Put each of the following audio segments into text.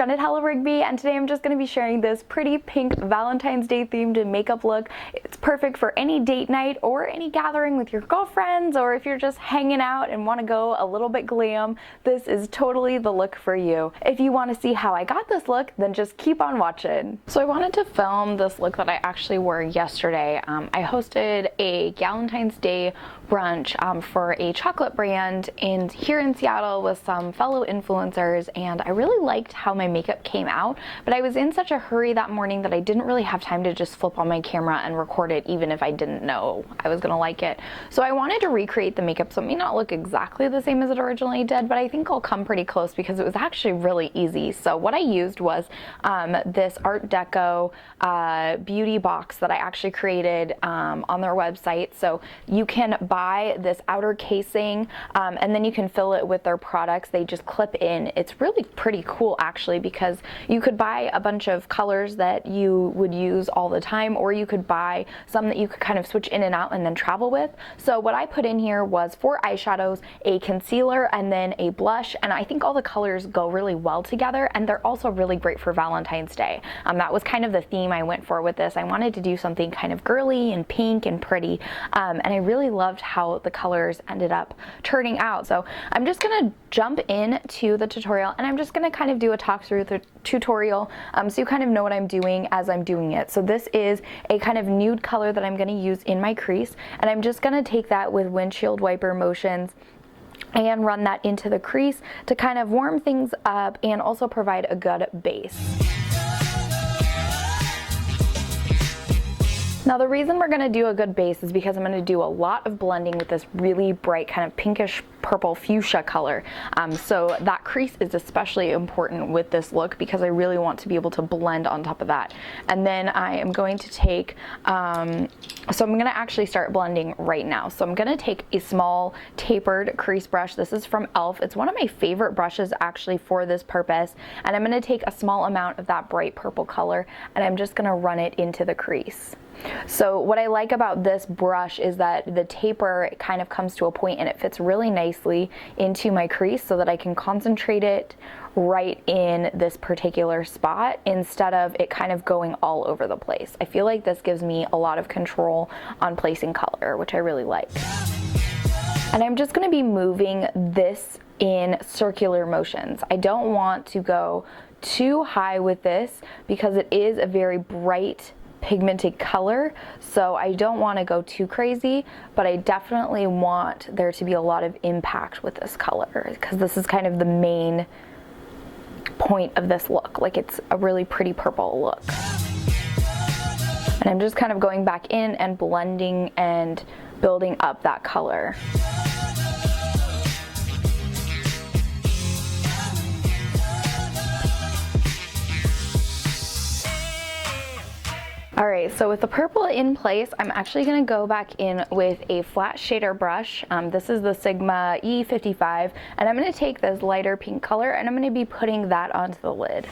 Jenn at Hello Rigby, and today I'm just going to be sharing this pretty pink Valentine's Day themed makeup look. It's perfect for any date night or any gathering with your girlfriends, or if you're just hanging out and want to go a little bit glam, this is totally the look for you. If you want to see how I got this look, then just keep on watching. So I wanted to film this look that I actually wore yesterday. I hosted a Valentine's Day brunch for a chocolate brand here in Seattle with some fellow influencers, and I really liked how my makeup came out, but I was in such a hurry that morning that I didn't really have time to just flip on my camera and record it, even if I didn't know I was gonna like it. So I wanted to recreate the makeup, so it may not look exactly the same as it originally did, but I think I'll come pretty close because it was actually really easy. So what I used was this Art Deco beauty box that I actually created on their website. So you can buy this outer casing and then you can fill it with their products. They just clip in. It's really pretty cool actually, because you could buy a bunch of colors that you would use all the time, or you could buy some that you could kind of switch in and out and then travel with. So what I put in here was 4 eyeshadows, a concealer, and then a blush, and I think all the colors go really well together, and they're also really great for Valentine's Day. That was kind of the theme I went for with this. I wanted to do something kind of girly and pink and pretty, and I really loved how the colors ended up turning out. So I'm just gonna jump into the tutorial, and I'm just gonna kind of do a talk through the tutorial so you kind of know what I'm doing as I'm doing it. So this is a kind of nude color that I'm gonna use in my crease, and I'm just gonna take that with windshield wiper motions and run that into the crease to kind of warm things up and also provide a good base. Now the reason we're gonna do a good base is because I'm gonna do a lot of blending with this really bright kind of pinkish purple fuchsia color. So that crease is especially important with this look because I really want to be able to blend on top of that. And then I am going to take, so I'm gonna actually start blending right now. So I'm gonna take a small tapered crease brush. This is from e.l.f. It's one of my favorite brushes actually for this purpose. And I'm gonna take a small amount of that bright purple color, and I'm just gonna run it into the crease. So what I like about this brush is that the taper kind of comes to a point and it fits really nicely into my crease so that I can concentrate it right in this particular spot instead of it kind of going all over the place. I feel like this gives me a lot of control on placing color, which I really like. And I'm just going to be moving this in circular motions. I don't want to go too high with this because it is a very bright pigmented color, so I don't want to go too crazy, but I definitely want there to be a lot of impact with this color because this is kind of the main point of this look. Like, it's a really pretty purple look. And I'm just kind of going back in and blending and building up that color. Alright, so with the purple in place, I'm actually going to go back in with a flat shader brush. This is the Sigma E55, and I'm going to take this lighter pink color and I'm going to be putting that onto the lid.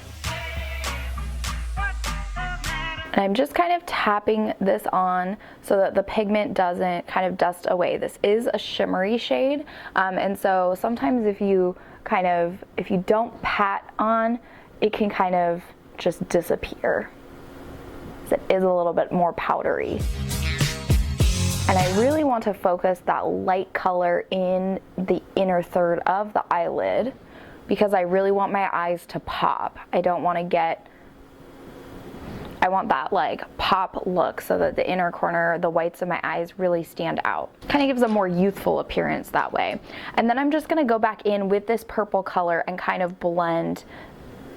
And I'm just kind of tapping this on so that the pigment doesn't kind of dust away. This is a shimmery shade, and so sometimes if you don't pat on, it can kind of just disappear. It is a little bit more powdery. And I really want to focus that light color in the inner third of the eyelid because I really want my eyes to pop. I want that like pop look so that the inner corner, the whites of my eyes really stand out. Kind of gives a more youthful appearance that way. And then I'm just gonna go back in with this purple color and kind of blend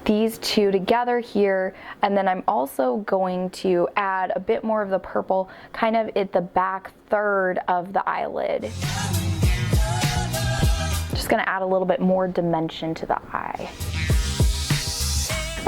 these two together here, and then I'm also going to add a bit more of the purple kind of at the back third of the eyelid. Just gonna add a little bit more dimension to the eye.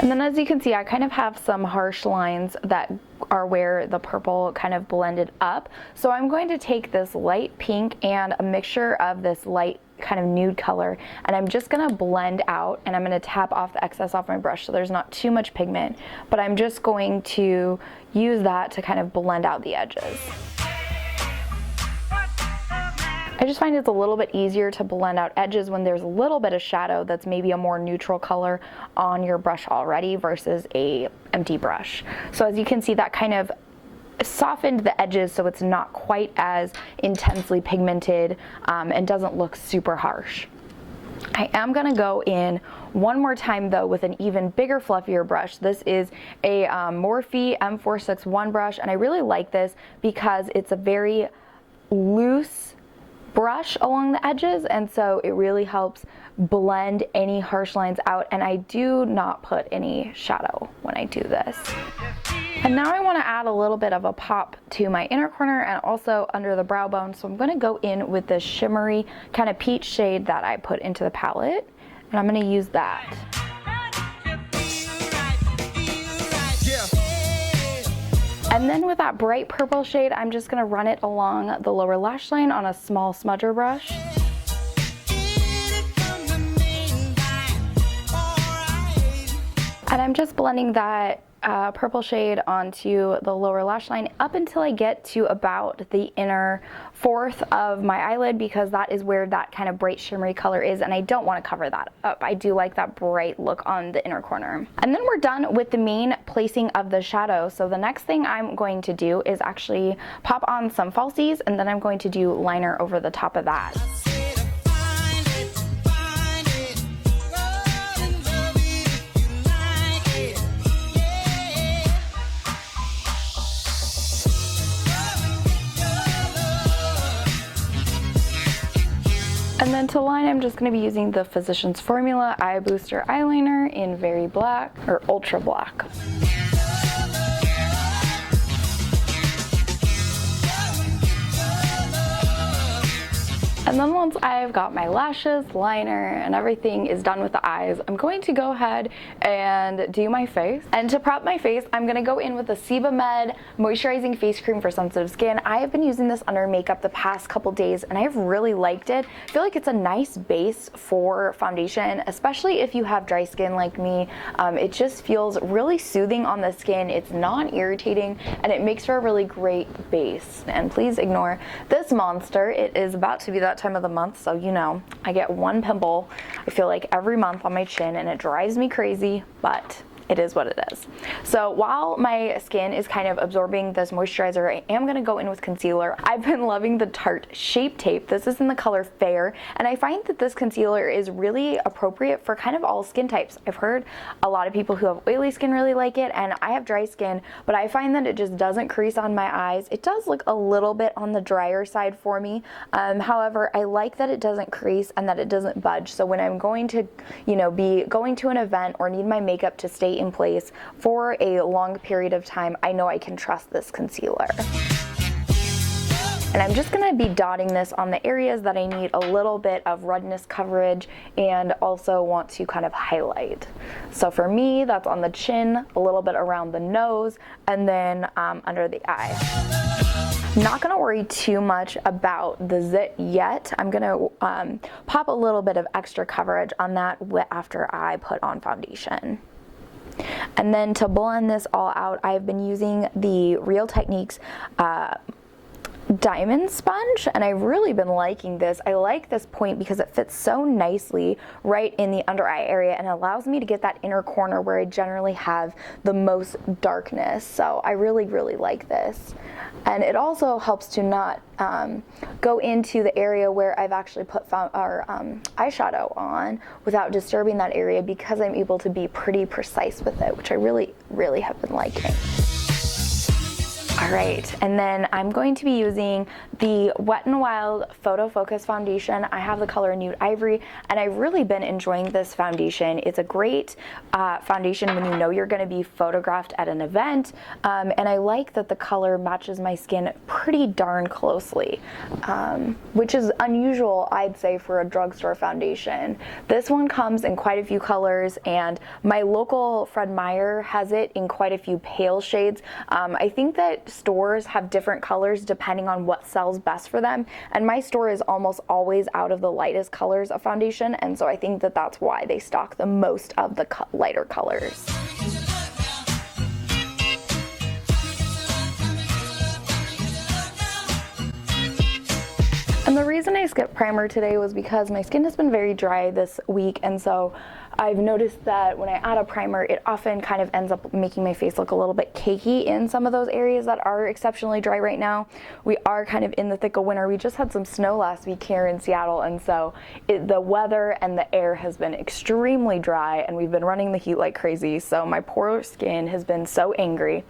And then as you can see, I kind of have some harsh lines that are where the purple kind of blended up. So I'm going to take this light pink and a mixture of this light kind of nude color, and I'm just gonna blend out, and I'm gonna tap off the excess off my brush so there's not too much pigment, but I'm just going to use that to kind of blend out the edges. I just find it's a little bit easier to blend out edges when there's a little bit of shadow that's maybe a more neutral color on your brush already versus a empty brush. So as you can see, that kind of softened the edges so it's not quite as intensely pigmented and doesn't look super harsh. I am going to go in one more time though with an even bigger, fluffier brush. This is a Morphe M461 brush, and I really like this because it's a very loose brush along the edges, and so it really helps blend any harsh lines out, and I do not put any shadow when I do this. And now I want to add a little bit of a pop to my inner corner and also under the brow bone, so I'm going to go in with this shimmery kind of peach shade that I put into the palette, and I'm going to use that. And then with that bright purple shade, I'm just going to run it along the lower lash line on a small smudger brush. And I'm just blending that purple shade onto the lower lash line up until I get to about the inner fourth of my eyelid, because that is where that kind of bright shimmery color is, and I don't want to cover that up. I do like that bright look on the inner corner. And then we're done with the main placing of the shadow. So the next thing I'm going to do is actually pop on some falsies, and then I'm going to do liner over the top of that. And then to line, I'm just going to be using the Physicians Formula Eye Booster Eyeliner in Very Black, or Ultra Black. And then once I've got my lashes, liner, and everything is done with the eyes, I'm going to go ahead and do my face. And to prep my face, I'm going to go in with the SebaMed Moisturizing Face Cream for Sensitive Skin. I have been using this under makeup the past couple days, and I've really liked it. I feel like it's a nice base for foundation, especially if you have dry skin like me. It just feels really soothing on the skin. It's non-irritating, and it makes for a really great base. And please ignore this monster. It is about to be that time of the month, so you know, I get one pimple, I feel like, every month on my chin, and it drives me crazy, but it is what it is. So while my skin is kind of absorbing this moisturizer, I am going to go in with concealer. I've been loving the Tarte Shape Tape. This is in the color Fair, and I find that this concealer is really appropriate for kind of all skin types. I've heard a lot of people who have oily skin really like it, and I have dry skin, but I find that it just doesn't crease on my eyes. It does look a little bit on the drier side for me. However, I like that it doesn't crease and that it doesn't budge. So when I'm going to, you know, be going to an event or need my makeup to stay in place for a long period of time, I know I can trust this concealer. And I'm just going to be dotting this on the areas that I need a little bit of redness coverage and also want to kind of highlight. So for me, that's on the chin, a little bit around the nose, and then under the eye. Not going to worry too much about the zit yet. I'm going to pop a little bit of extra coverage on that after I put on foundation. And then to blend this all out, I've been using the Real Techniques diamond sponge, and I've really been liking this. I like this point because it fits so nicely right in the under eye area and allows me to get that inner corner where I generally have the most darkness. So I really like this. And it also helps to not go into the area where I've actually put eyeshadow on without disturbing that area, because I'm able to be pretty precise with it, which I really have been liking. All right, and then I'm going to be using the Wet n Wild Photo Focus Foundation. I have the color Nude Ivory, and I've really been enjoying this foundation. It's a great foundation when you know you're going to be photographed at an event, and I like that the color matches my skin pretty darn closely, which is unusual, I'd say, for a drugstore foundation. This one comes in quite a few colors, and my local Fred Meyer has it in quite a few pale shades. I think that stores have different colors depending on what sells best for them, and my store is almost always out of the lightest colors of foundation, and so I think that that's why they stock the most of the lighter colors. And And the reason I skipped primer today was because my skin has been very dry this week, and so I've noticed that when I add a primer, it often kind of ends up making my face look a little bit cakey in some of those areas that are exceptionally dry right now. We are kind of in the thick of winter. We just had some snow last week here in Seattle, and so the weather and the air has been extremely dry, and we've been running the heat like crazy, so my poor skin has been so angry.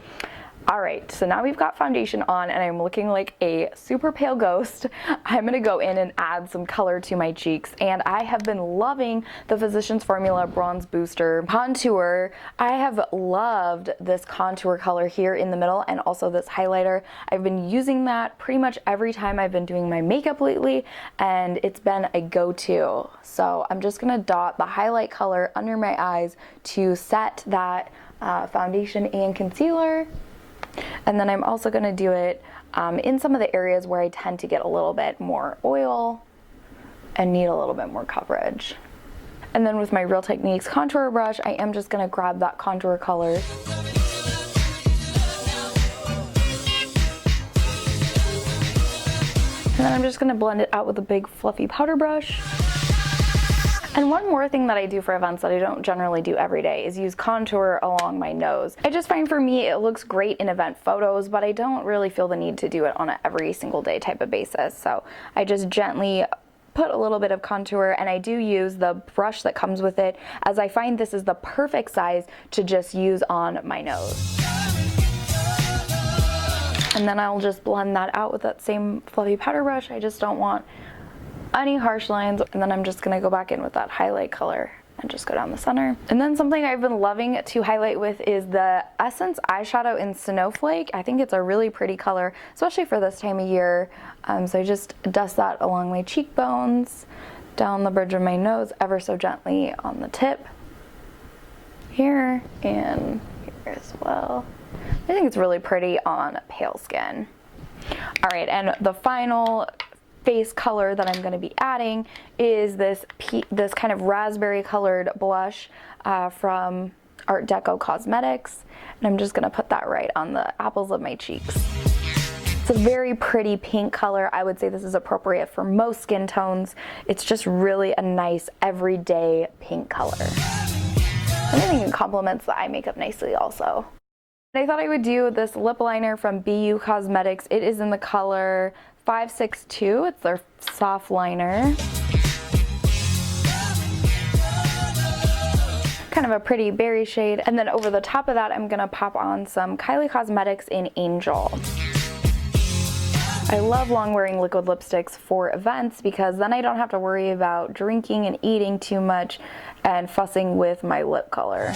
All right, so now we've got foundation on and I'm looking like a super pale ghost. I'm gonna go in and add some color to my cheeks, and I have been loving the Physicians Formula Bronze Booster Contour. I have loved this contour color here in the middle and also this highlighter. I've been using that pretty much every time I've been doing my makeup lately, and it's been a go-to. So I'm just gonna dot the highlight color under my eyes to set that foundation and concealer. And then I'm also going to do it in some of the areas where I tend to get a little bit more oil and need a little bit more coverage. And then with my Real Techniques contour brush, I am just going to grab that contour color. And then I'm just going to blend it out with a big fluffy powder brush. And one more thing that I do for events that I don't generally do every day is use contour along my nose. I just find for me it looks great in event photos, but I don't really feel the need to do it on an every single day type of basis. So I just gently put a little bit of contour, and I do use the brush that comes with it, as I find this is the perfect size to just use on my nose. And then I'll just blend that out with that same fluffy powder brush. I just don't want any harsh lines, and then I'm just gonna go back in with that highlight color and just go down the center. And then something I've been loving to highlight with is the Essence eyeshadow in Snowflake. I think it's a really pretty color, especially for this time of year. So I just dust that along my cheekbones, down the bridge of my nose, ever so gently on the tip, here and here as well. I think it's really pretty on pale skin. All right, and the final face color that I'm going to be adding is this kind of raspberry colored blush from ARTDECO Cosmetics, and I'm just going to put that right on the apples of my cheeks. It's a very pretty pink color. I would say this is appropriate for most skin tones. It's just really a nice everyday pink color, and I think it complements the eye makeup nicely also. I thought I would do this lip liner from BU Cosmetics. It is in the color 562. It's their soft liner. Kind of a pretty berry shade. And then over the top of that, I'm gonna pop on some Kylie Cosmetics in Angel. I love long wearing liquid lipsticks for events because then I don't have to worry about drinking and eating too much and fussing with my lip color.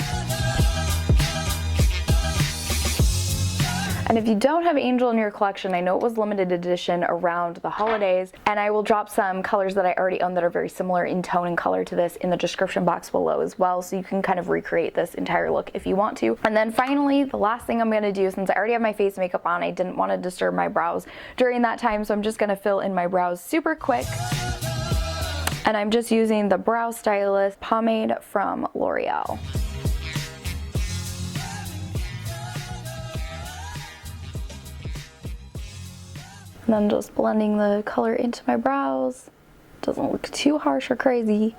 And if you don't have Angel in your collection, I know it was limited edition around the holidays, and I will drop some colors that I already own that are very similar in tone and color to this in the description box below as well, so you can kind of recreate this entire look if you want to. And then finally, the last thing I'm going to do, since I already have my face makeup on, I didn't want to disturb my brows during that time, so I'm just going to fill in my brows super quick. And I'm just using the Brow Stylist pomade from L'Oreal. And then just blending the color into my brows. Doesn't look too harsh or crazy.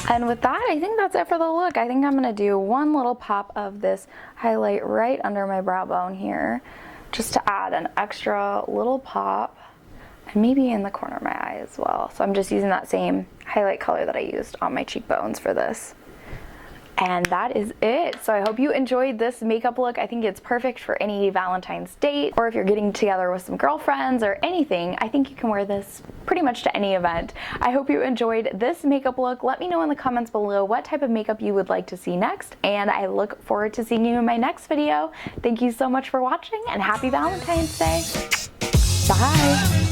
And with that, I think that's it for the look. I think I'm gonna do one little pop of this highlight right under my brow bone here, just to add an extra little pop, and maybe in the corner of my eye as well. So I'm just using that same highlight color that I used on my cheekbones for this. And that is it. So I hope you enjoyed this makeup look. I think it's perfect for any Valentine's date, or if you're getting together with some girlfriends or anything. I think you can wear this pretty much to any event. I hope you enjoyed this makeup look. Let me know in the comments below what type of makeup you would like to see next, and I look forward to seeing you in my next video. Thank you so much for watching, and happy Valentine's Day. Bye.